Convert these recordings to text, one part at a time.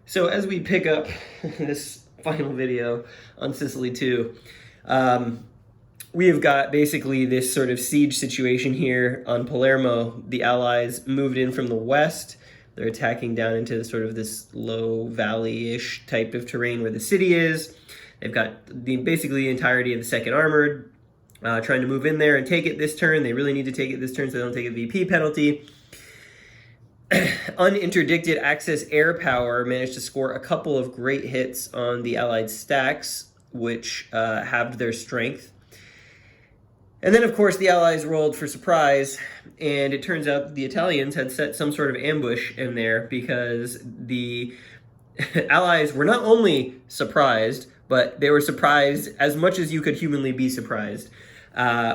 So as we pick up this final video on Sicily 2, we have got basically this sort of siege situation here on Palermo. The Allies moved in from the west. They're attacking down into sort of this low valley-ish type of terrain where the city is. They've got basically the entirety of the 2nd Armored trying to move in there and take it this turn. They really need to take it this turn so they don't take a VP penalty. Uninterdicted Axis air power managed to score a couple of great hits on the Allied stacks, which halved their strength. And then, of course, the Allies rolled for surprise, and it turns out the Italians had set some sort of ambush in there because the Allies were not only surprised, but they were surprised as much as you could humanly be surprised,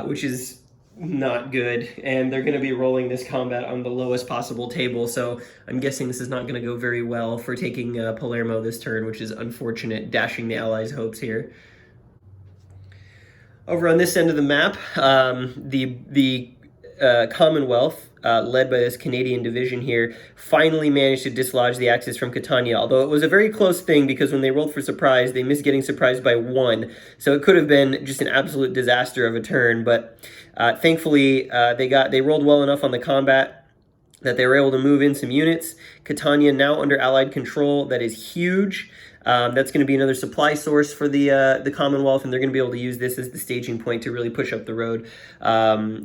which is not good, and they're going to be rolling this combat on the lowest possible table, so I'm guessing this is not going to go very well for taking Palermo this turn, which is unfortunate, dashing the Allies' hopes here. Over on this end of the map, the Commonwealth, led by this Canadian division here, finally managed to dislodge the Axis from Catania, although it was a very close thing because when they rolled for surprise, they missed getting surprised by 1, so it could have been just an absolute disaster of a turn, but thankfully they rolled well enough on the combat that they were able to move in some units. Catania now under Allied control. That is huge. That's going to be another supply source for the Commonwealth, and they're going to be able to use this as the staging point to really push up the road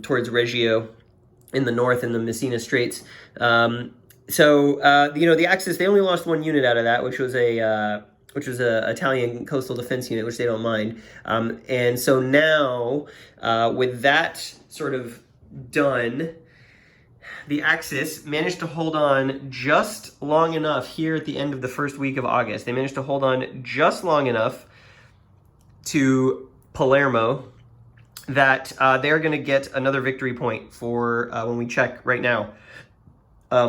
towards Reggio in the north in the Messina Straits. The Axis, they only lost 1 unit out of that, which was a Italian coastal defense unit, which they don't mind. And so now, with that sort of done, the Axis managed to hold on just long enough here at the end of the first week of August. They managed to hold on just long enough to Palermo that they're going to get another victory point for when we check right now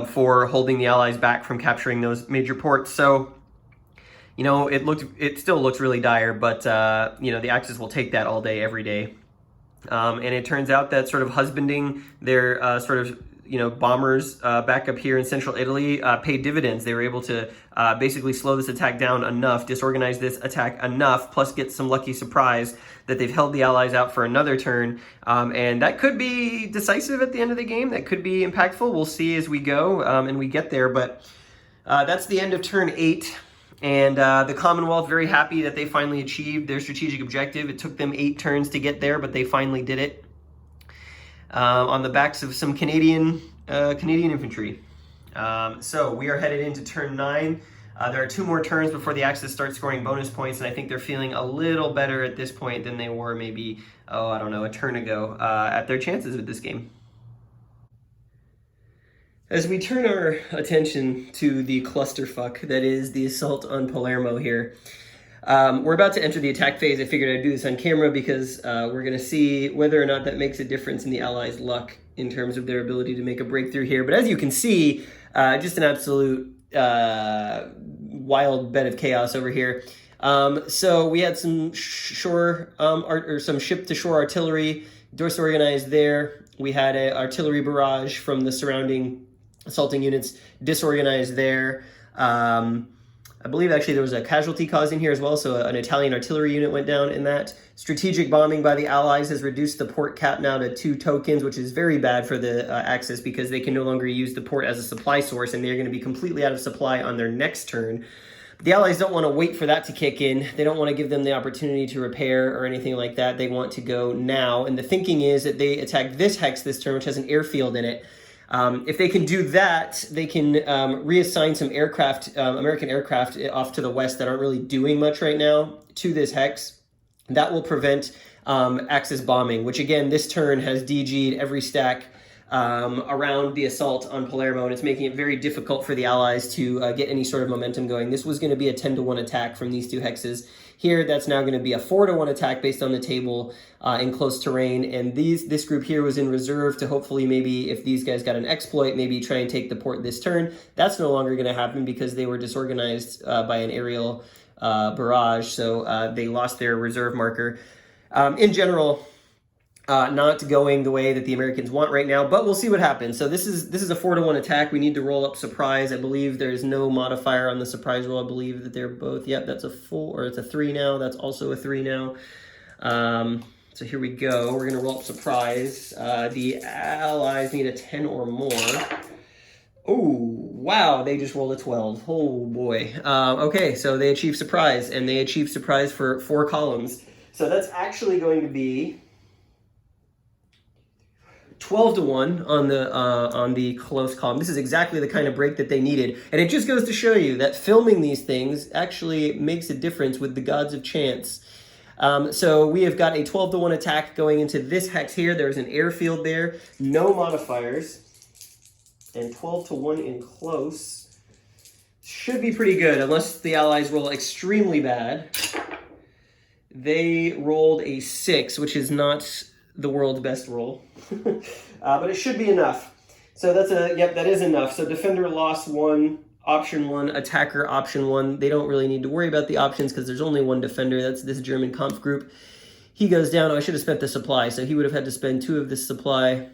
for holding the Allies back from capturing those major ports. So, it still looks really dire, but the Axis will take that all day, every day. And it turns out that sort of husbanding their bombers back up here in central Italy paid dividends. They were able to basically slow this attack down enough, disorganize this attack enough, plus get some lucky surprise that they've held the Allies out for another turn. And that could be decisive at the end of the game. That could be impactful. We'll see as we go and we get there. But that's the end of turn 8. And the Commonwealth, very happy that they finally achieved their strategic objective. It took them 8 turns to get there, but they finally did it. On the backs of some Canadian infantry. So we are headed into turn 9. There are 2 more turns before the Axis starts scoring bonus points, and I think they're feeling a little better at this point than they were maybe, a turn ago at their chances with this game. As we turn our attention to the clusterfuck that is the assault on Palermo here, we're about to enter the attack phase. I figured I'd do this on camera because we're going to see whether or not that makes a difference in the Allies' luck in terms of their ability to make a breakthrough here. But as you can see, just an absolute wild bed of chaos over here. So we had some some ship-to-shore artillery disorganized there. We had an artillery barrage from the surrounding assaulting units disorganized there. I believe actually there was a casualty caused in here as well, so an Italian artillery unit went down in that. Strategic bombing by the Allies has reduced the port cap now to 2 tokens, which is very bad for the Axis because they can no longer use the port as a supply source, and they're going to be completely out of supply on their next turn. But the Allies don't want to wait for that to kick in. They don't want to give them the opportunity to repair or anything like that. They want to go now, and the thinking is that they attack this hex this turn, which has an airfield in it. If they can do that, they can reassign some aircraft, American aircraft off to the west that aren't really doing much right now to this hex. That will prevent Axis bombing, which again, this turn has DG'd every stack around the assault on Palermo, and it's making it very difficult for the Allies to get any sort of momentum going. This was going to be a 10-to-1 attack from these 2 hexes. Here, that's now going to be a 4-to-1 attack based on the table in close terrain, and this group here was in reserve to hopefully maybe, if these guys got an exploit, maybe try and take the port this turn. That's no longer going to happen because they were disorganized by an aerial barrage, so they lost their reserve marker. In general, not going the way that the Americans want right now, but we'll see what happens. So this is a 4-to-1 attack. We need to roll up surprise. I believe there's no modifier on the surprise roll. I believe that they're both, yep, that's a 4, or it's a 3 now. That's also a 3 now. So here we go. We're going to roll up surprise. The allies need a 10 or more. Oh, wow, they just rolled a 12. Oh, boy. Okay, so they achieve surprise, and they achieve surprise for 4 columns. So that's actually going to be 12-to-1 on the close column. This is exactly the kind of break that they needed. And it just goes to show you that filming these things actually makes a difference with the gods of chance. So we have got a 12-to-1 attack going into this hex here. There's an airfield there, no modifiers, and 12-to-1 in close. Should be pretty good, unless the allies roll extremely bad. They rolled a 6, which is not the world's best roll, but it should be enough. So that's that is enough. So defender loss 1, option 1, attacker option 1. They don't really need to worry about the options because there's only one defender. That's this German Kampf group. He goes down. Oh, I should have spent the supply. So he would have had to spend 2 of this supply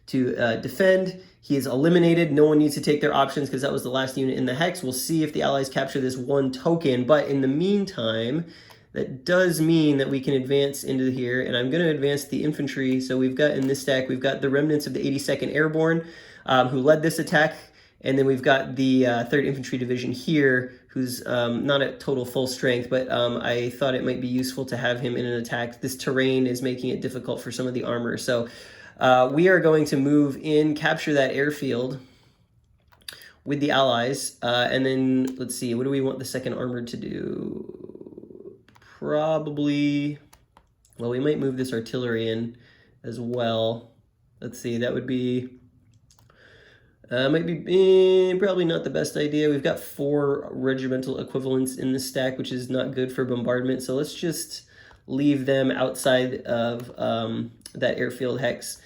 to defend. He is eliminated. No one needs to take their options because that was the last unit in the hex. We'll see if the allies capture this 1 token. But in the meantime, that does mean that we can advance into here, and I'm going to advance the infantry. So we've got in this stack, we've got the remnants of the 82nd Airborne, who led this attack, and then we've got the 3rd Infantry Division here, who's not at total full strength, but I thought it might be useful to have him in an attack. This terrain is making it difficult for some of the armor. So we are going to move in, capture that airfield with the allies, and then let's see, what do we want the 2nd Armored to do? Probably, well, we might move this artillery in as well. Let's see, that would be, might be probably not the best idea. We've got 4 regimental equivalents in this stack, which is not good for bombardment. So let's just leave them outside of that airfield hex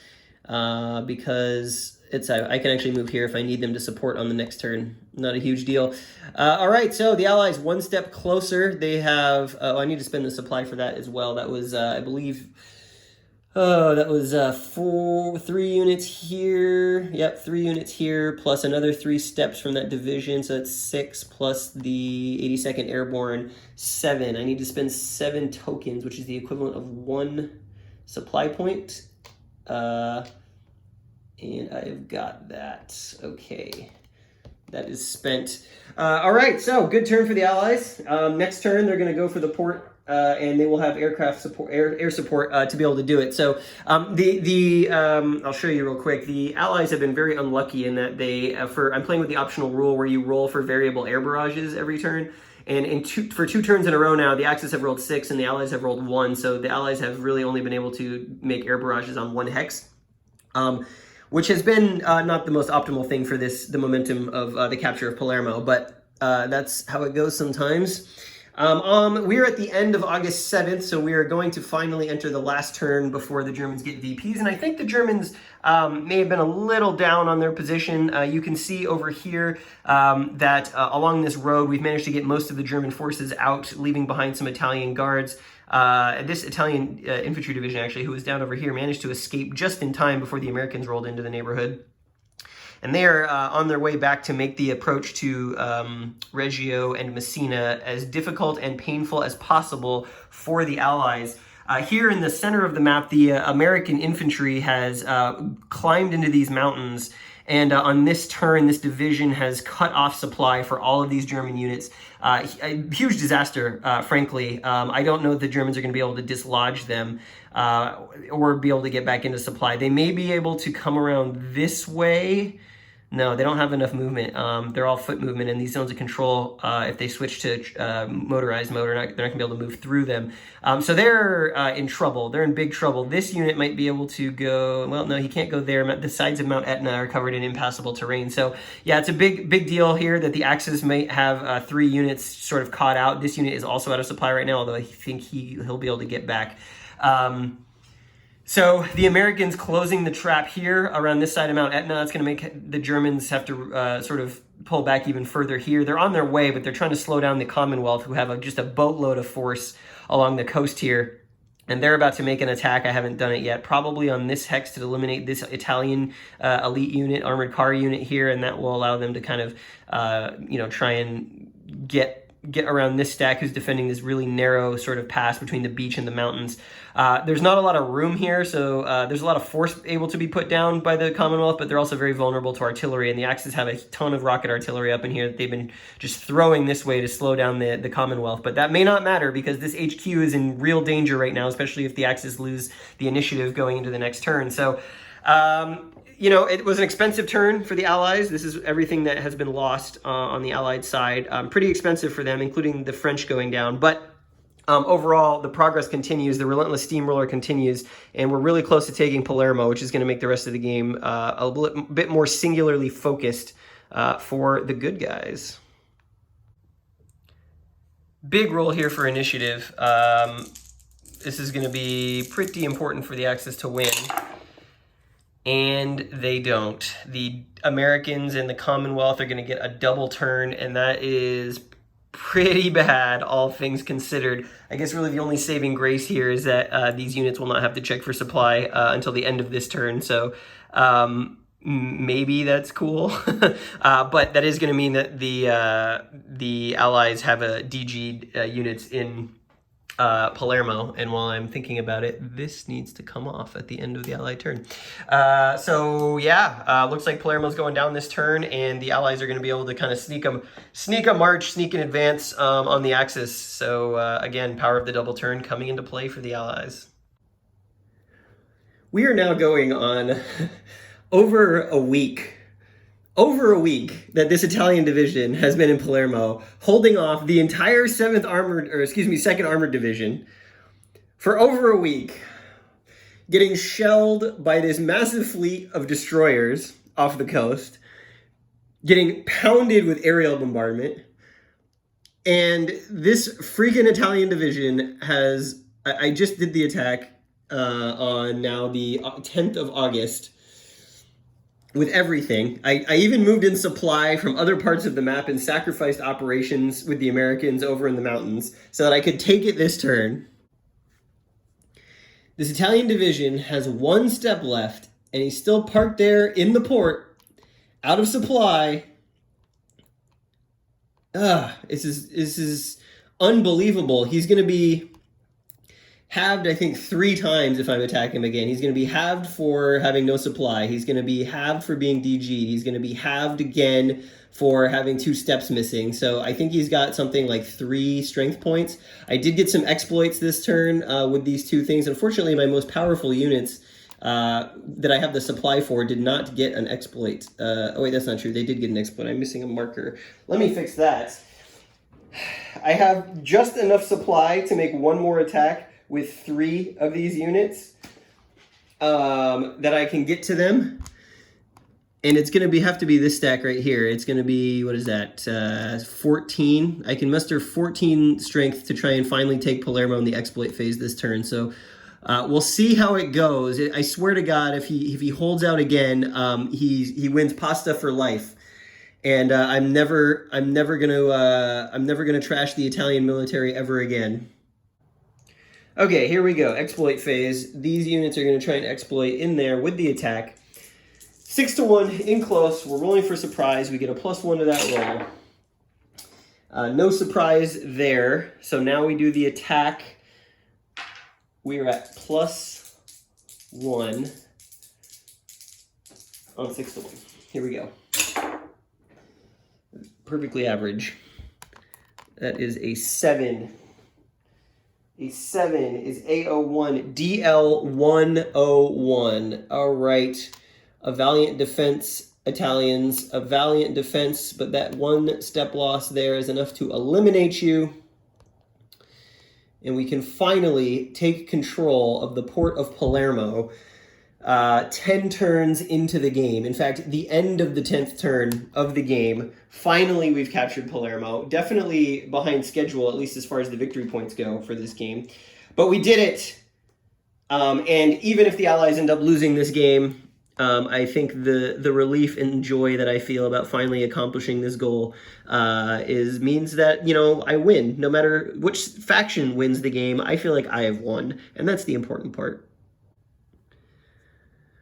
because I can actually move here if I need them to support on the next turn. Not a huge deal. All right, so the allies 1 step closer. They have, I need to spend the supply for that as well. That was, I believe, that was 3 units here. Yep, 3 units here, plus another 3 steps from that division. So that's 6 plus the 82nd Airborne, 7. I need to spend 7 tokens, which is the equivalent of 1 supply point. And I've got that. Okay. That is spent. All right, so good turn for the allies. Next turn, they're going to go for the port, and they will have aircraft support, air support to be able to do it. So I'll show you real quick. The allies have been very unlucky in that they, I'm playing with the optional rule where you roll for variable air barrages every turn. And for 2 turns in a row now, the Axis have rolled 6 and the allies have rolled 1. So the allies have really only been able to make air barrages on 1 hex. Which has been not the most optimal thing for the momentum of the capture of Palermo, but that's how it goes sometimes. We're at the end of August 7th, so we are going to finally enter the last turn before the Germans get VPs, and I think the Germans may have been a little down on their position. You can see over here that along this road, we've managed to get most of the German forces out, leaving behind some Italian guards. This Italian infantry division, actually, who was down over here, managed to escape just in time before the Americans rolled into the neighborhood. And they are on their way back to make the approach to Reggio and Messina as difficult and painful as possible for the Allies. Here in the center of the map, the American infantry has climbed into these mountains, and on this turn, this division has cut off supply for all of these German units. A huge disaster, frankly. I don't know if the Germans are going to be able to dislodge them or be able to get back into supply. They may be able to come around this way. No, they don't have enough movement. They're all foot movement in these zones of control. If they switch to motorized mode, they're not going to be able to move through them. So they're in trouble. They're in big trouble. This unit might be able to go, well, no, he can't go there. The sides of Mount Etna are covered in impassable terrain. So yeah, it's a big deal here that the Axis might have 3 units sort of caught out. This unit is also out of supply right now, although I think he'll be able to get back. So the Americans closing the trap here around this side of Mount Etna, it's going to make the Germans have to sort of pull back even further here. They're on their way, but they're trying to slow down the Commonwealth, who have just a boatload of force along the coast here. And they're about to make an attack. I haven't done it yet. Probably on this hex to eliminate this Italian elite unit, armored car unit here, and that will allow them to kind of, try and get around this stack who's defending this really narrow sort of pass between the beach and the mountains. There's not a lot of room here, so there's a lot of force able to be put down by the Commonwealth, but they're also very vulnerable to artillery, and the Axis have a ton of rocket artillery up in here that they've been just throwing this way to slow down the Commonwealth. But that may not matter because this HQ is in real danger right now, especially if the Axis lose the initiative going into the next turn. So, it was an expensive turn for the Allies. This is everything that has been lost on the Allied side. Pretty expensive for them, including the French going down. But overall, the progress continues. The relentless steamroller continues. And we're really close to taking Palermo, which is going to make the rest of the game a bit more singularly focused for the good guys. Big roll here for initiative. This is going to be pretty important for the Axis to win. And they don't. The Americans and the Commonwealth are going to get a double turn, and that is pretty bad, all things considered. I guess really the only saving grace here is that these units will not have to check for supply until the end of this turn, so maybe that's cool. But that is going to mean that the Allies have a DG units in Palermo, and while I'm thinking about it, this needs to come off at the end of the Allied turn. Looks like Palermo's going down this turn, and the Allies are going to be able to kind of sneak a march, sneak an advance on the Axis. So again, power of the double turn coming into play for the Allies. We are now going on over a week that this Italian division has been in Palermo, holding off the entire 2nd Armored Division for over a week, getting shelled by this massive fleet of destroyers off the coast, getting pounded with aerial bombardment, and this freaking Italian division I just did the attack on now the 10th of August, with everything. I even moved in supply from other parts of the map and sacrificed operations with the Americans over in the mountains so that I could take it this turn. This Italian division has one step left, and he's still parked there in the port, out of supply. This is unbelievable. He's going to be halved, I think, 3 times if I'm attacking him again. He's going to be halved for having no supply. He's going to be halved for being DG'd. He's going to be halved again for having 2 steps missing. So I think he's got something like 3 strength points. I did get some exploits this turn with these 2 things. Unfortunately, my most powerful units that I have the supply for did not get an exploit. Oh wait, that's not true. They did get an exploit. I'm missing a marker. Let me fix that. I have just enough supply to make 1 more attack with 3 of these units that I can get to them. And it's going to have to be this stack right here. It's going to be, what is that, 14. I can muster 14 strength to try and finally take Palermo in the exploit phase this turn. So we'll see how it goes. I swear to God, if he holds out again, he wins pasta for life. And I'm never gonna trash the Italian military ever again. Okay, here we go. Exploit phase. These units are going to try and exploit in there with the attack. 6-1 in close. We're rolling for surprise. We get a +1 to that roll. No surprise there. So now we do the attack. We are at +1 on 6-1. Here we go. Perfectly average. That is a 7. A 7 is A01, DL101. All right. A valiant defense, Italians. A valiant defense, but that 1 step loss there is enough to eliminate you. And we can finally take control of the port of Palermo 10 turns into the game. In fact, the end of the 10th turn of the game. Finally, we've captured Palermo. Definitely behind schedule, at least as far as the victory points go for this game. But we did it. And even if the Allies end up losing this game, I think the relief and joy that I feel about finally accomplishing this goal means that, you know, I win. No matter which faction wins the game, I feel like I have won, and that's the important part.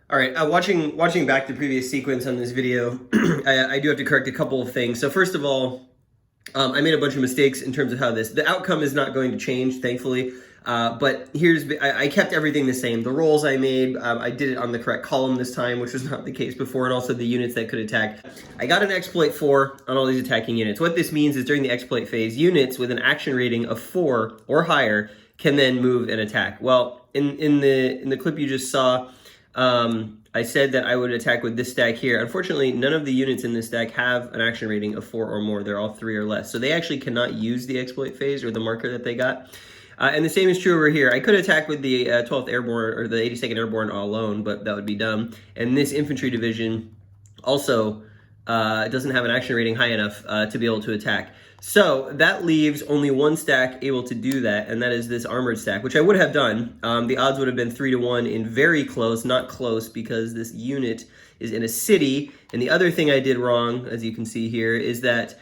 All right, watching back the previous sequence on this video, I do have to correct a couple of things. So first of all, I made a bunch of mistakes in terms of how the outcome is not going to change, thankfully. But I kept everything the same. The rolls I made, I did it on the correct column this time, which was not the case before, and also the units that could attack. I got an exploit 4 on all these attacking units. What this means is during the exploit phase, units with an action rating of 4 or higher can then move and attack. Well, in the clip you just saw, I said that I would attack with this stack here. Unfortunately, none of the units in this stack have an action rating of 4 or more. They're all 3 or less. So they actually cannot use the exploit phase or the marker that they got. And the same is true over here. I could attack with the 12th Airborne or the 82nd Airborne all alone, but that would be dumb. And this infantry division also doesn't have an action rating high enough to be able to attack. So that leaves only one stack able to do that, and that is this armored stack, which I would have done. The odds would have been 3-1 in very close, not close, because this unit is in a city. And the other thing I did wrong, as you can see here, is that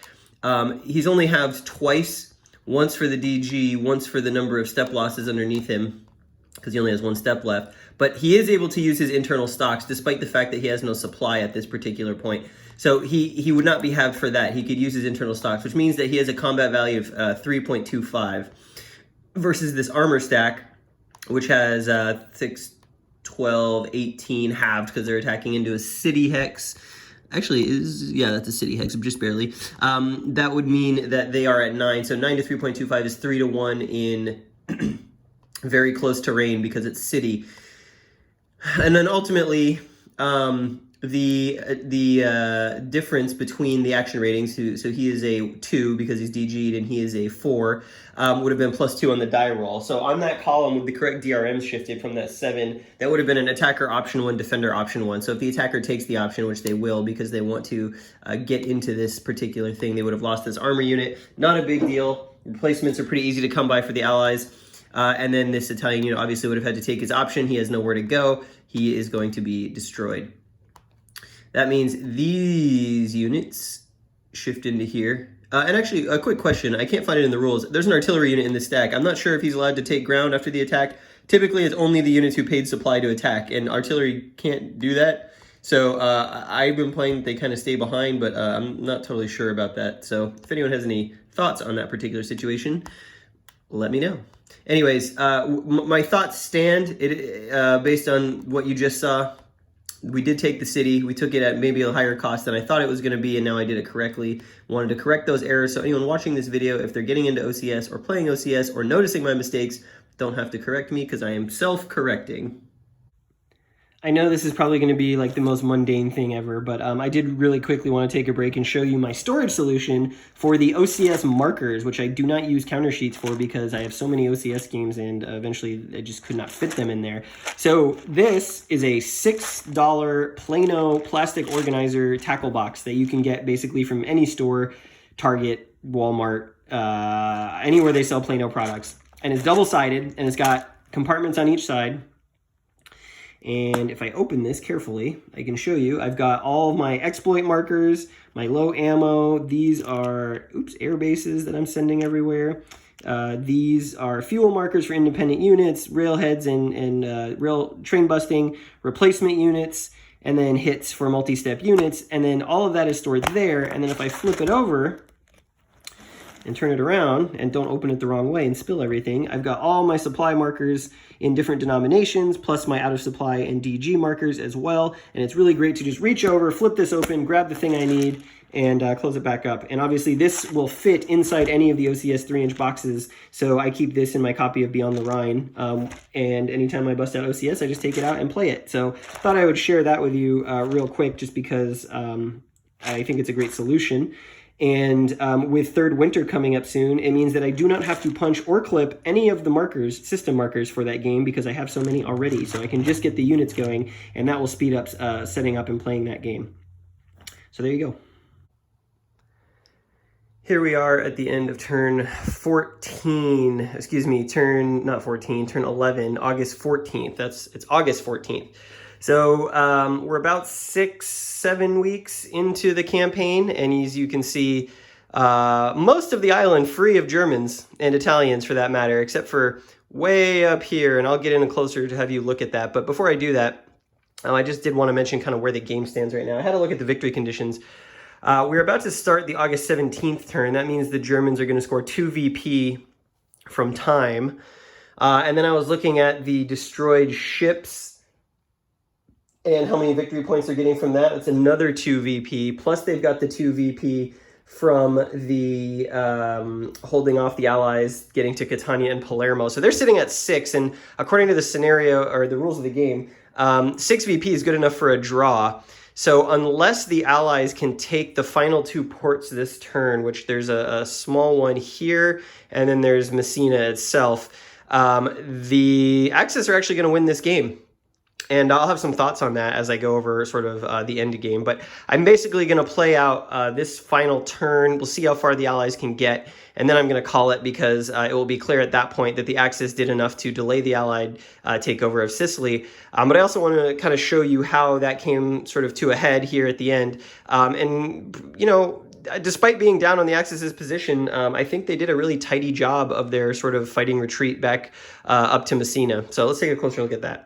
he's only halved twice, once for the DG, once for the number of step losses underneath him, because he only has 1 step left. But he is able to use his internal stocks, despite the fact that he has no supply at this particular point. So he would not be halved for that. He could use his internal stocks, which means that he has a combat value of 3.25 versus this armor stack, which has 6, 12, 18 halved because they're attacking into a city hex. Actually, that's a city hex, just barely. That would mean that they are at 9. So 9 to 3.25 is 3-1 in very close terrain because it's city. And then ultimately, the difference between the action ratings, so he is a 2 because he's DG'd and he is a 4, would have been +2 on the die roll. So on that column with the correct DRMs shifted from that 7, that would have been an attacker option 1, defender option 1. So if the attacker takes the option, which they will because they want to get into this particular thing, they would have lost this armor unit. Not a big deal. Replacements are pretty easy to come by for the allies. And then this Italian unit obviously would have had to take his option. He has nowhere to go. He is going to be destroyed. That means these units shift into here. And actually, a quick question. I can't find it in the rules. There's an artillery unit in this stack. I'm not sure if he's allowed to take ground after the attack. Typically, it's only the units who paid supply to attack, and artillery can't do that. So I've been playing, they kind of stay behind, but I'm not totally sure about that. So if anyone has any thoughts on that particular situation, let me know. Anyways, my thoughts stand based on what you just saw. We did take the city. We took it at maybe a higher cost than I thought it was going to be, and now I did it correctly. Wanted to correct those errors, so anyone watching this video, if they're getting into OCS or playing OCS or noticing my mistakes, don't have to correct me because I am self-correcting. I know this is probably going to be like the most mundane thing ever, but I did really quickly want to take a break and show you my storage solution for the OCS markers, which I do not use counter sheets for because I have so many OCS games and eventually I just could not fit them in there. So this is a $6 Plano plastic organizer tackle box that you can get basically from any store, Target, Walmart, anywhere they sell Plano products. And it's double-sided and it's got compartments on each side. And if I open this carefully, I can show you, I've got all of my exploit markers, my low ammo. These are, air bases that I'm sending everywhere. These are fuel markers for independent units, railheads and rail train busting, replacement units, and then hits for multi-step units. And then all of that is stored there. And then if I flip it over and turn it around and don't open it the wrong way and spill everything, I've got all my supply markers in different denominations, plus my out of supply and DG markers as well. And it's really great to just reach over, flip this open, grab the thing I need, and close it back up. And obviously this will fit inside any of the OCS 3-inch boxes. So I keep this in my copy of Beyond the Rhine. And anytime I bust out OCS, I just take it out and play it. So thought I would share that with you real quick, just because I think it's a great solution. And with Third Winter coming up soon, it means that I do not have to punch or clip any of the markers, system markers for that game, because I have so many already. So I can just get the units going, and that will speed up setting up and playing that game. So there you go. Here we are at the end of turn 14, excuse me, turn 11, August 14th. It's August 14th. So we're about 6-7 weeks into the campaign, and as you can see, most of the island free of Germans and Italians for that matter, except for way up here, and I'll get in closer to have you look at that. But before I do that, I just did want to mention kind of where the game stands right now. I had a look at the victory conditions. We're about to start the August 17th turn. That means the Germans are going to score 2 VP from time. And then I was looking at the destroyed ships and how many victory points they're getting from that. It's another 2 VP. Plus they've got the 2 VP from the holding off the Allies, getting to Catania and Palermo. So they're sitting at 6, and according to the scenario or the rules of the game, 6 VP is good enough for a draw. So unless the Allies can take the final 2 ports this turn, which there's a small one here, and then there's Messina itself, the Axis are actually going to win this game. And I'll have some thoughts on that as I go over sort of the end game. But I'm basically going to play out this final turn. We'll see how far the Allies can get. And then I'm going to call it, because it will be clear at that point that the Axis did enough to delay the Allied takeover of Sicily. But I also want to kind of show you how that came sort of to a head here at the end. And, you know, despite being down on the Axis's position, I think they did a really tidy job of their sort of fighting retreat back up to Messina. So let's take a closer look at that.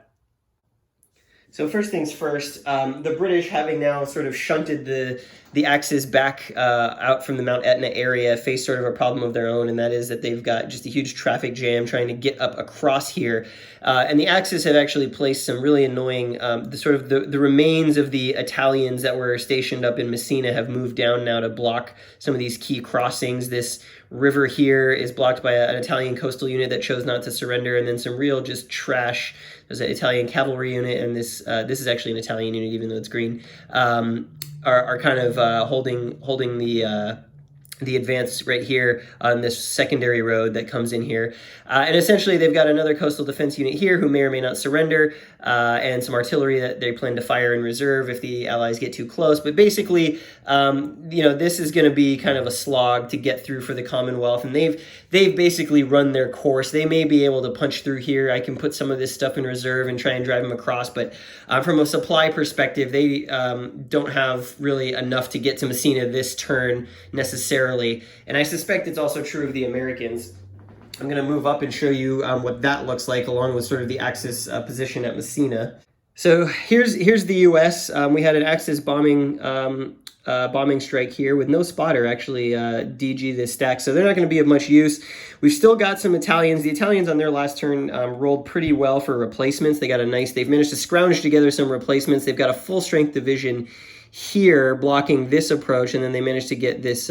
So first things first, the British, having now sort of shunted the Axis back out from the Mount Etna area, face sort of a problem of their own, and that is that they've got just a huge traffic jam trying to get up across here. And the Axis have actually placed some really annoying, the remains of the Italians that were stationed up in Messina have moved down now to block some of these key crossings. This river here is blocked by an Italian coastal unit that chose not to surrender, and then some real just trash. There's an Italian cavalry unit, and this is actually an Italian unit, even though it's green, are kind of holding the advance right here on this secondary road that comes in here. And essentially they've got another coastal defense unit here who may or may not surrender, and some artillery that they plan to fire in reserve if the Allies get too close. But basically, this is going to be kind of a slog to get through for the Commonwealth, and they've basically run their course. They may be able to punch through here. I can put some of this stuff in reserve and try and drive them across, but from a supply perspective, they don't have really enough to get to Messina this turn necessarily. And I suspect it's also true of the Americans. I'm going to move up and show you what that looks like, along with sort of the Axis position at Messina. So here's the U.S. We had an Axis bombing strike here with no spotter, actually, DG this stack, so they're not going to be of much use. We've still got some Italians. The Italians on their last turn rolled pretty well for replacements. They've managed to scrounge together some replacements. They've got a full strength division here blocking this approach, and then they managed to get this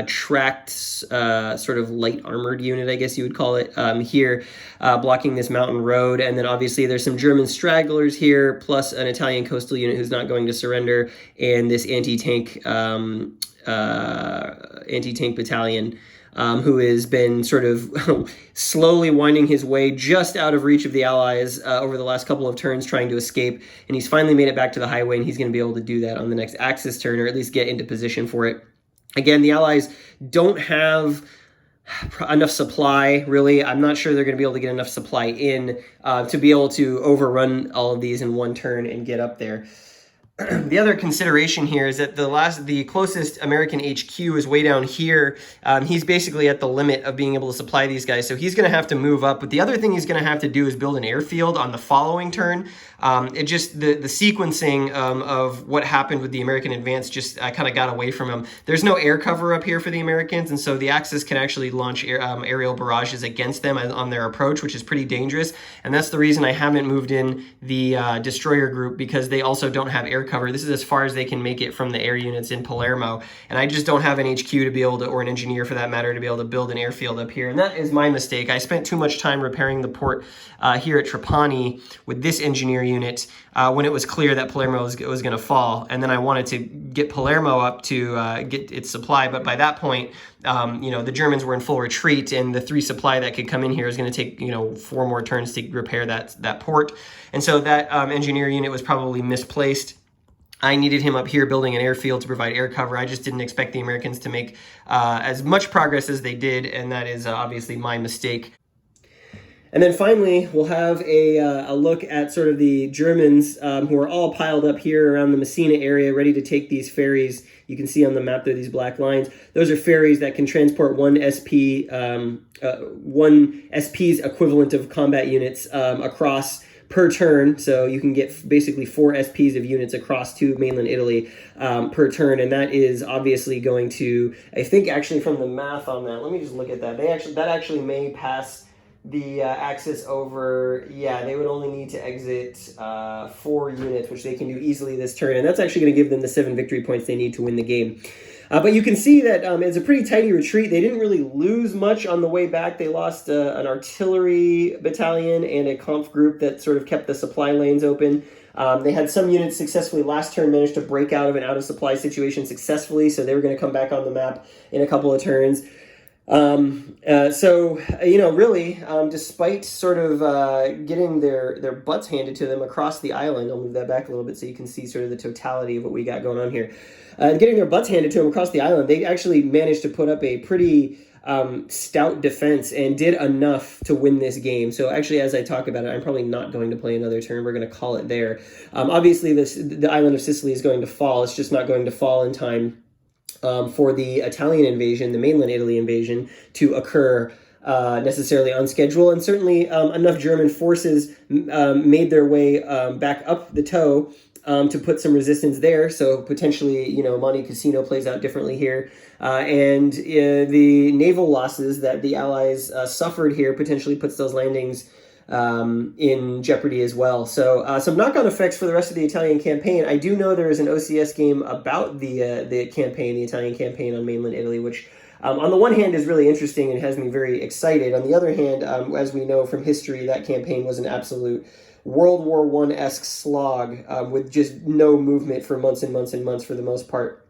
tracked sort of light armored unit, I guess you would call it, here blocking this mountain road. And then obviously there's some German stragglers here, plus an Italian coastal unit who's not going to surrender, and this anti-tank battalion who has been sort of slowly winding his way just out of reach of the Allies over the last couple of turns, trying to escape. And he's finally made it back to the highway, and he's going to be able to do that on the next Axis turn, or at least get into position for it. Again, the Allies don't have enough supply, really. I'm not sure they're going to be able to get enough supply in to be able to overrun all of these in one turn and get up there. The other consideration here is that the closest American HQ is way down here. He's basically at the limit of being able to supply these guys, so he's going to have to move up. But the other thing he's going to have to do is build an airfield on the following turn. The sequencing of what happened with the American advance just kind of got away from him. There's no air cover up here for the Americans, and so the Axis can actually launch aerial barrages against them on their approach, which is pretty dangerous. And that's the reason I haven't moved in the destroyer group, because they also don't have air cover. This is as far as they can make it from the air units in Palermo, and I just don't have an HQ to be able to, or an engineer for that matter, to be able to build an airfield up here. And that is my mistake. I spent too much time repairing the port here at Trapani with this engineer unit when it was clear that Palermo was going to fall, and then I wanted to get Palermo up to get its supply. But by that point, the Germans were in full retreat, and the 3 supply that could come in here is going to take 4 more turns to repair that port. And so that engineer unit was probably misplaced. I needed him up here building an airfield to provide air cover. I just didn't expect the Americans to make as much progress as they did, and that is obviously my mistake. And then finally, we'll have a look at sort of the Germans who are all piled up here around the Messina area, ready to take these ferries. You can see on the map there these black lines. Those are ferries that can transport one SP's equivalent of combat units across per turn. So you can get basically 4 SPs of units across to mainland Italy per turn. And that is obviously going to, I think actually from the math on that, let me just look at that. That actually may pass the axis over. Yeah, they would only need to exit 4 units, which they can do easily this turn, and that's actually going to give them the 7 victory points they need to win the game. But you can see that it's a pretty tidy retreat. They didn't really lose much on the way back. They lost an artillery battalion and a conf group that sort of kept the supply lanes open. They had some units successfully last turn managed to break out of an out-of-supply situation successfully, so they were going to come back on the map in a couple of turns. Really, despite sort of getting their butts handed to them across the island, I'll move that back a little bit so you can see sort of the totality of what we got going on here. Getting their butts handed to them across the island, they actually managed to put up a pretty stout defense and did enough to win this game. So actually, as I talk about it, I'm probably not going to play another turn. We're going to call it there. Obviously, the island of Sicily is going to fall. It's just not going to fall in time for the Italian invasion, the mainland Italy invasion, to occur necessarily on schedule. And certainly enough German forces made their way back up the Toe to put some resistance there. So potentially, Monte Cassino plays out differently here. And the naval losses that the Allies suffered here potentially puts those landings in jeopardy as well. So some knock-on effects for the rest of the Italian campaign. I do know there is an OCS game about the Italian campaign on mainland Italy, which on the one hand is really interesting and has me very excited. On the other hand, as we know from history, that campaign was an absolute World War I-esque slog with just no movement for months and months and months for the most part.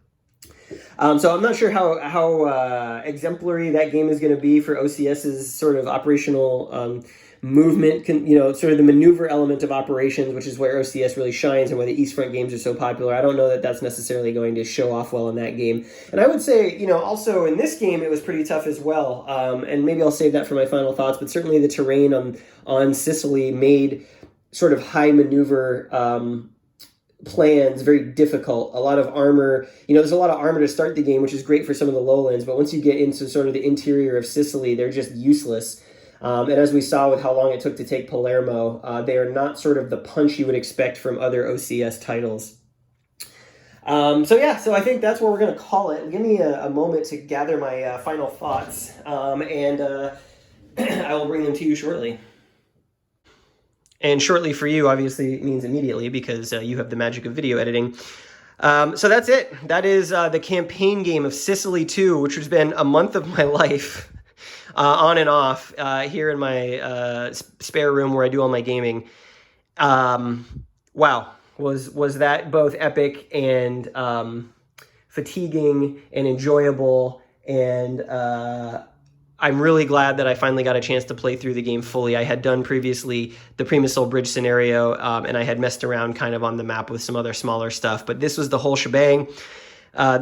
So I'm not sure how exemplary that game is going to be for OCS's sort of operational movement, sort of the maneuver element of operations, which is where OCS really shines and why the East Front games are so popular. I don't know that that's necessarily going to show off well in that game. And I would say, also in this game, it was pretty tough as well. And maybe I'll save that for my final thoughts, but certainly the terrain on Sicily made sort of high maneuver plans very difficult. A lot of armor, there's a lot of armor to start the game, which is great for some of the lowlands, but once you get into sort of the interior of Sicily, they're just useless. And as we saw with how long it took to take Palermo, they are not sort of the punch you would expect from other OCS titles. So I think that's where we're going to call it. Give me a moment to gather my final thoughts, and I will bring them to you shortly. And shortly for you, obviously, means immediately because you have the magic of video editing. So that's it. That is the campaign game of Sicily 2, which has been a month of my life. On and off here in my spare room where I do all my gaming. Wow, was that both epic and fatiguing and enjoyable, and I'm really glad that I finally got a chance to play through the game fully. I had done previously the Pre-Missile Bridge scenario, and I had messed around kind of on the map with some other smaller stuff, but this was the whole shebang. There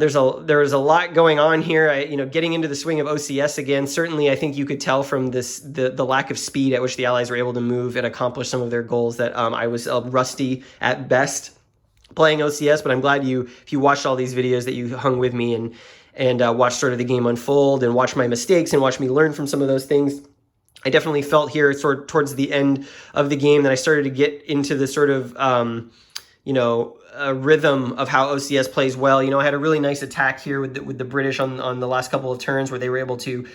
was a lot going on here. Getting into the swing of OCS again. Certainly, I think you could tell from the lack of speed at which the Allies were able to move and accomplish some of their goals that I was rusty at best playing OCS. But I'm glad if you watched all these videos that you hung with me and watched sort of the game unfold and watched my mistakes and watched me learn from some of those things. I definitely felt here sort of towards the end of the game that I started to get into the sort of a rhythm of how OCS plays well. I had a really nice attack here with the British on the last couple of turns where they were able to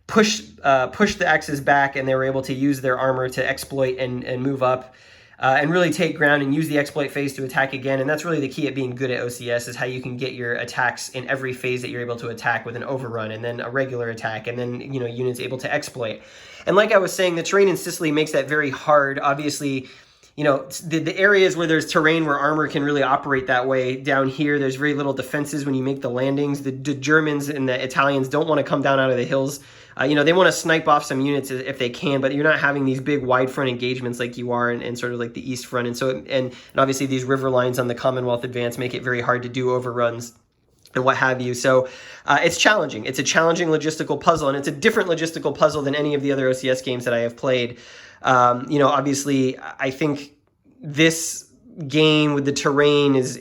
push the Axis back, and they were able to use their armor to exploit and move up and really take ground and use the exploit phase to attack again. And that's really the key at being good at OCS, is how you can get your attacks in every phase that you're able to attack with an overrun and then a regular attack and then units able to exploit. And like I was saying, the terrain in Sicily makes that very hard. Obviously, the areas where there's terrain where armor can really operate that way, down here, there's very little defenses when you make the landings. The Germans and the Italians don't want to come down out of the hills. They want to snipe off some units if they can, but you're not having these big wide front engagements like you are in sort of like the East Front. And so, and obviously these river lines on the Commonwealth Advance make it very hard to do overruns. and what have you. So it's challenging. It's a challenging logistical puzzle, and it's a different logistical puzzle than any of the other OCS games that I have played. Obviously, I think this game with the terrain is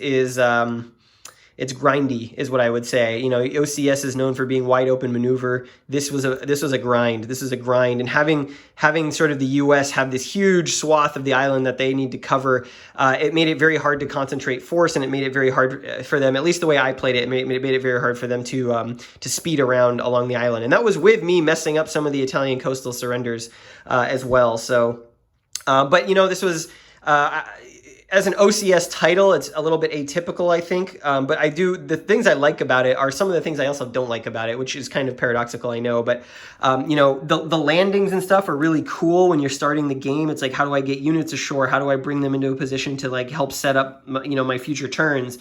it's grindy, is what I would say. OCS is known for being wide open maneuver. This was a grind. This is a grind, and having sort of the U.S. have this huge swath of the island that they need to cover, it made it very hard to concentrate force, and it made it very hard for them. At least the way I played it, it made it very hard for them to speed around along the island, and that was with me messing up some of the Italian coastal surrenders as well. So, but this was. As an OCS title, it's a little bit atypical, I think. But the things I like about it are some of the things I also don't like about it, which is kind of paradoxical, I know. But, the landings and stuff are really cool when you're starting the game. It's like, how do I get units ashore? How do I bring them into a position to help set up, my future turns?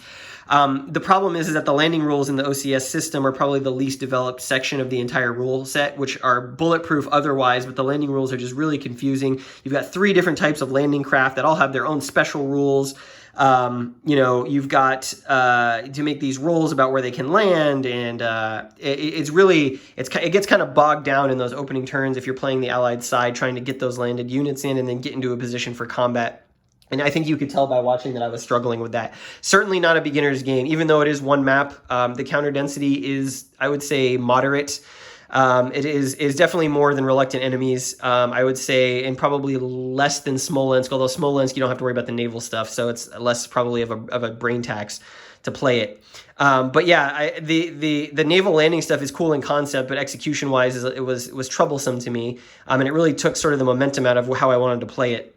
The problem is that the landing rules in the OCS system are probably the least developed section of the entire rule set, which are bulletproof otherwise, but the landing rules are just really confusing. You've got 3 different types of landing craft that all have their own special rules. You've got to make these rules about where they can land, and it gets kind of bogged down in those opening turns if you're playing the Allied side, trying to get those landed units in and then get into a position for combat. And I think you could tell by watching that I was struggling with that. Certainly not a beginner's game, even though it is one map. The counter density is, I would say, moderate. It is definitely more than Reluctant Enemies, I would say, and probably less than Smolensk, although Smolensk, you don't have to worry about the naval stuff, so it's less probably of a brain tax to play it. But yeah, the naval landing stuff is cool in concept, but execution-wise, it was troublesome to me, and it really took sort of the momentum out of how I wanted to play it.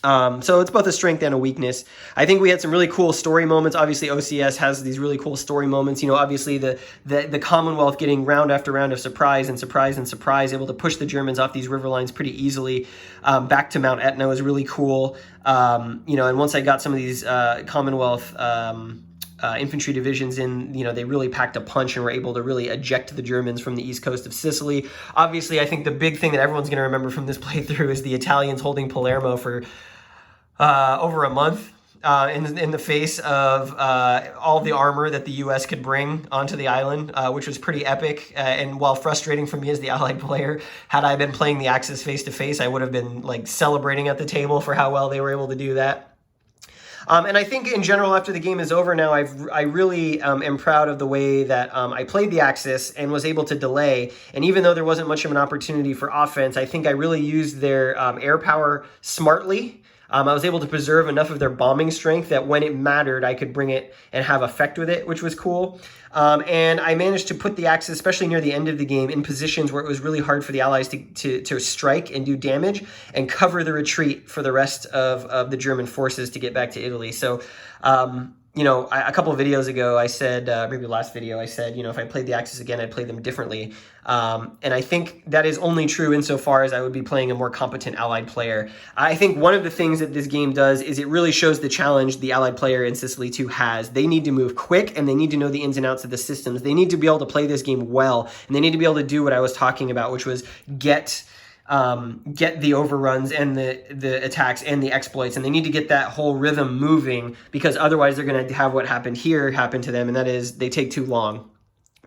So it's both a strength and a weakness. I think we had some really cool story moments. Obviously, OCS has these really cool story moments. Obviously the Commonwealth getting round after round of surprise and surprise and surprise, able to push the Germans off these river lines pretty easily. Back to Mount Etna was really cool. And once I got some of these Commonwealth infantry divisions in, they really packed a punch and were able to really eject the Germans from the east coast of Sicily. Obviously, I think the big thing that everyone's going to remember from this playthrough is the Italians holding Palermo for over a month in the face of all the armor that the U.S. could bring onto the island, which was pretty epic. And while frustrating for me as the Allied player, had I been playing the Axis face-to-face, I would have been celebrating at the table for how well they were able to do that. And I think in general, after the game is over now, I really am proud of the way that I played the Axis and was able to delay. And even though there wasn't much of an opportunity for offense, I think I really used their air power smartly. I was able to preserve enough of their bombing strength that when it mattered, I could bring it and have effect with it, which was cool. And I managed to put the Axis, especially near the end of the game, in positions where it was really hard for the Allies to strike and do damage and cover the retreat for the rest of the German forces to get back to Italy. So, a couple of videos ago, I said, maybe last video, I said, if I played the Axis again, I'd play them differently. And I think that is only true insofar as I would be playing a more competent Allied player. I think one of the things that this game does is it really shows the challenge the Allied player in Sicily 2 has. They need to move quick, and they need to know the ins and outs of the systems. They need to be able to play this game well, and they need to be able to do what I was talking about, which was get the overruns and the attacks and the exploits, and they need to get that whole rhythm moving, because otherwise they're going to have what happened here happen to them, and that is they take too long.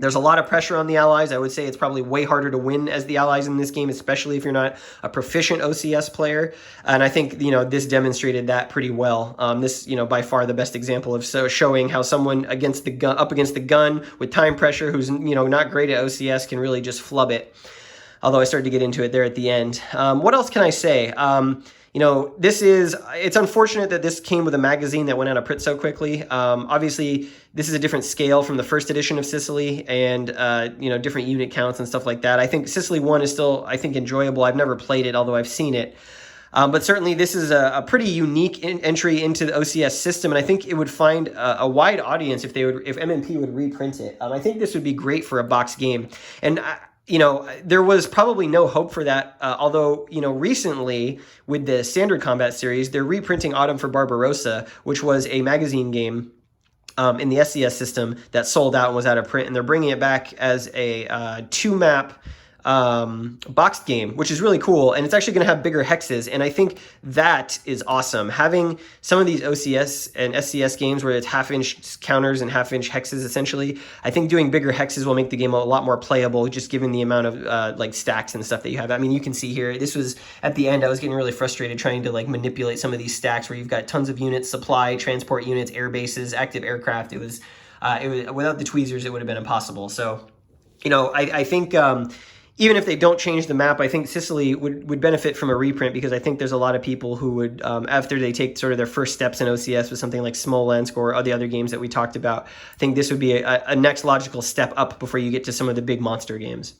There's a lot of pressure on the Allies. I would say it's probably way harder to win as the Allies in this game, especially if you're not a proficient OCS player. And I think, this demonstrated that pretty well. This, by far the best example of showing how someone up against the gun with time pressure who's, not great at OCS can really just flub it. Although I started to get into it there at the end. What else can I say? It's unfortunate that this came with a magazine that went out of print so quickly. Obviously, this is a different scale from the first edition of Sicily, and, different unit counts and stuff like that. I think Sicily 1 is still, enjoyable. I've never played it, although I've seen it. But certainly this is a pretty unique entry into the OCS system, and I think it would find a wide audience if MMP would reprint it. I think this would be great for a box game. And there was probably no hope for that, although, recently with the Standard Combat series, they're reprinting Autumn for Barbarossa, which was a magazine game in the SCS system that sold out and was out of print, and they're bringing it back as a 2-map boxed game, which is really cool, and it's actually going to have bigger hexes, and I think that is awesome. Having some of these OCS and SCS games where it's half-inch counters and half-inch hexes, essentially, I think doing bigger hexes will make the game a lot more playable, just given the amount of like stacks and stuff that you have. I mean, you can see here, this was at the end, I was getting really frustrated trying to like manipulate some of these stacks where you've got tons of units, supply, transport units, air bases, active aircraft. It was without the tweezers, it would have been impossible. So, you know, I think even if they don't change the map, I think Sicily would benefit from a reprint, because I think there's a lot of people who would, after they take sort of their first steps in OCS with something like Smolensk or the other games that we talked about, I think this would be a next logical step up before you get to some of the big monster games.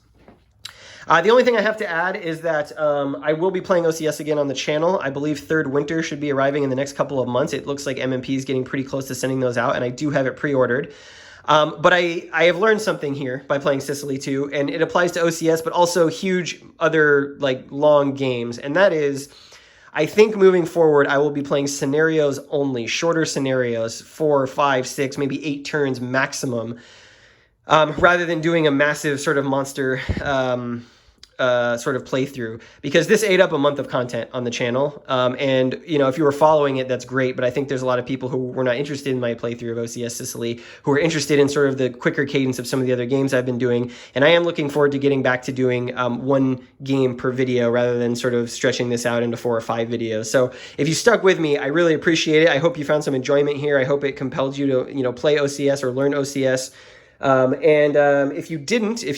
The only thing I have to add is that I will be playing OCS again on the channel. I believe Third Winter should be arriving in the next couple of months. It looks like MMP is getting pretty close to sending those out, and I do have it pre-ordered. But I have learned something here by playing Sicily 2, and it applies to OCS, but also huge other like long games. And that is, I think moving forward, I will be playing scenarios only, shorter scenarios, 4, 5, 6, maybe 8 turns maximum, rather than doing a massive sort of monster sort of playthrough, because this ate up a month of content on the channel. And, you know, if you were following it, that's great. But I think there's a lot of people who were not interested in my playthrough of OCS Sicily, who are interested in sort of the quicker cadence of some of the other games I've been doing. And I am looking forward to getting back to doing one game per video rather than sort of stretching this out into 4 or 5 videos. So if you stuck with me, I really appreciate it. I hope you found some enjoyment here. I hope it compelled you to, you know, play OCS or learn OCS. If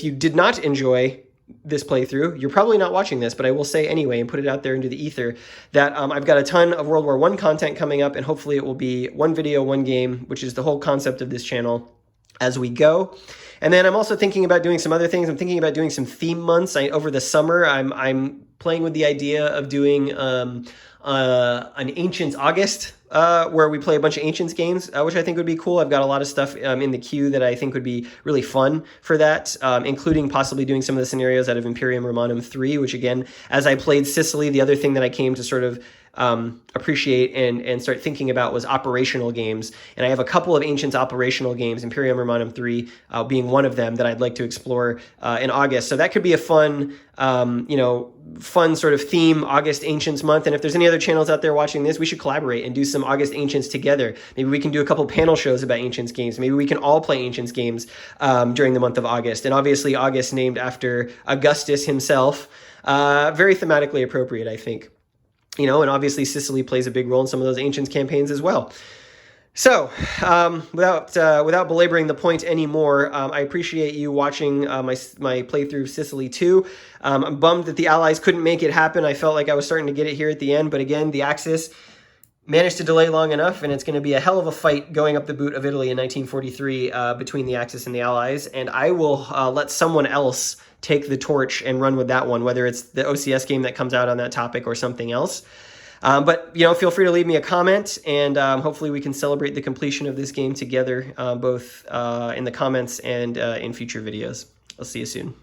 you did not enjoy this playthrough, you're probably not watching this, but I will say anyway and put it out there into the ether that I've got a ton of World War I content coming up, and hopefully it will be one video, one game, which is the whole concept of this channel as we go. And then I'm also thinking about doing some other things. I'm thinking about doing some theme months. Over the summer, I'm playing with the idea of doing an Ancients August, where we play a bunch of Ancients games, which I think would be cool. I've got a lot of stuff in the queue that I think would be really fun for that, including possibly doing some of the scenarios out of Imperium Romanum 3, which again, as I played Sicily, the other thing that I came to sort of appreciate and start thinking about was operational games. And I have a couple of Ancients operational games, Imperium Romanum 3 being one of them, that I'd like to explore in August. So that could be a fun, fun sort of theme August Ancients month. And if there's any other channels out there watching this, we should collaborate and do some August Ancients together. Maybe we can do a couple panel shows about Ancients games. Maybe we can all play Ancients games during the month of August. And obviously August named after Augustus himself, very thematically appropriate, I think. You know, and obviously Sicily plays a big role in some of those Ancients campaigns as well. So, without belaboring the point anymore, I appreciate you watching my playthrough of Sicily 2. I'm bummed that the Allies couldn't make it happen. I felt like I was starting to get it here at the end, but again, the Axis managed to delay long enough, and it's going to be a hell of a fight going up the boot of Italy in 1943 between the Axis and the Allies, and I will let someone else take the torch and run with that one, whether it's the OCS game that comes out on that topic or something else. But, you know, feel free to leave me a comment, and hopefully we can celebrate the completion of this game together, both in the comments and in future videos. I'll see you soon.